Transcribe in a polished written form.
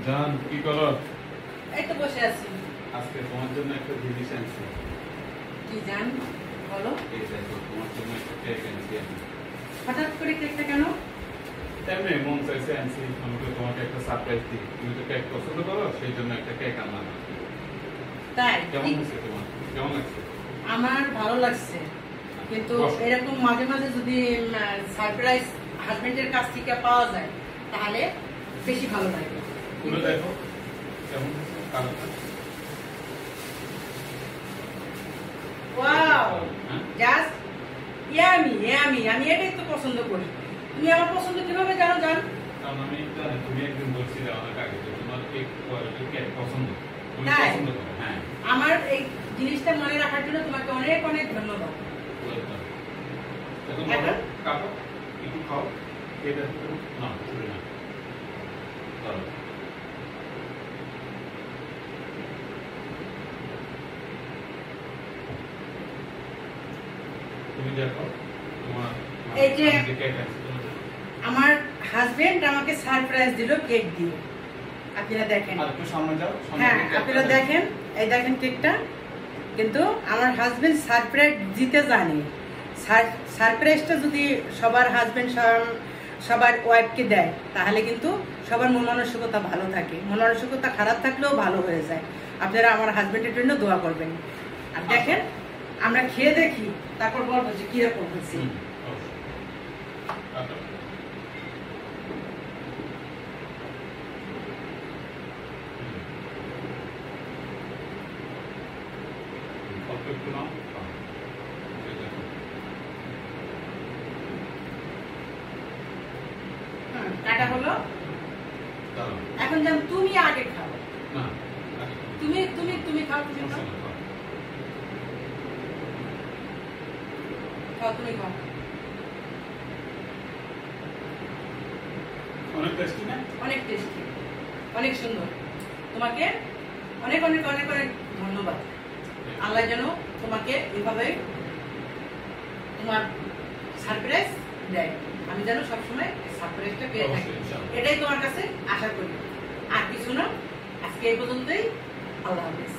জান কি করো? এই তো বসে আছি। আজকে তোমার জন্য একটা জিনিস আনছি। কি জান বলো। এই দেখো তোমার জন্য একটা কেক আনছি আমি। হঠাৎ করে কেকটা কেন? এমনি মন চাইছে আনছি। আমি তো তোমাকে একটা সারপ্রাইজ দিই। তুমি তো কেক পছন্দ করো, সেই জন্য একটা কেক আনলাম। তাই কেমন হয়েছে তোমার? কেমন লাগছে? আমার ভালো লাগছে, কিন্তু এরকম মাঝে মাঝে যদি সারপ্রাইজ হাজবেন্ডের কাছ থেকে পাওয়া যায় তাহলে বেশি ভালো লাগে। তুমি দেখো কেমন হয়েছে কালারটা। Wow, just yummy yummy. আমি এটাই তো পছন্দ করি। তুমি আমার পছন্দ কিভাবে জানো জান? কারণ আমি জানি তুমি একদিন বলছিলে অনেক আগে যে তোমার কেক কোয়ালিটি কেক পছন্দ। তুমি তাই? পছন্দ করো। হ্যাঁ। আমার এই জিনিসটা মনে রাখার জন্য তোমাকে অনেক অনেক ধন্যবাদ। এখন বলো, কাটো, একটু খাও, খেয়ে দেখো। না, ছুরি না। ধরো। তুমি দেখো, তোমার এই যে আমি কেক আনছি, তুমি দেখো। আমার হাজবেন্ড আমাকে সারপ্রাইজ দিল কেক দিয়ে। আপনারা দেখেন। আর একটু সামনে যাও, সামনে হ্যাঁ, কেকটা আপনারা দেখো। দেখেন, এই দেখেন কেকটা। কিন্তু আমার হাজবেন্ড সারপ্রাইজ দিতে জানে। সারপ্রাইজটা যদি সবার হাজবেন্ড সবার ওয়াইফকে দেয় তাহলে কিন্তু সবার মন মানসিকতা ভালো থাকে। মন মানসিকতা খারাপ থাকলেও ভালো হয়ে যায়। আপনারা আমার হাজবেন্ডের জন্য দোয়া করবেন। আর দেখেন, আমরা খেয়ে দেখি, তারপর বলবো যে কিরকম হয়েছে। হুম, অবশ্যই। কাটো। অল্প একটু নাও, খাও। এই দেখো। কাটা হলো। দাঁড়াও। এখন যেন তুমি আগে খাও। না, আগে খাও। তুমি তুমি তুমি খাও, তুমি খাও। সমস্যা নেই, খাও। খাও, তুমি খাও। অনেক টেস্টি না? অনেক টেস্টি, অনেক সুন্দর। তোমাকে অনেক অনেক অনেক অনেক ধন্যবাদ। আল্লাহ যেন তোমাকে এভাবে তোমার সারপ্রাইজ দেয়। আমি যেন সবসময় সারপ্রাইজটা পেয়ে থাকি, অবশ্যই, ইনশাআল্লাহ। এটাই তোমার কাছে আশা করি। আর কিছু না। আজকে এই পর্যন্তই। আল্লাহ হাফেজ।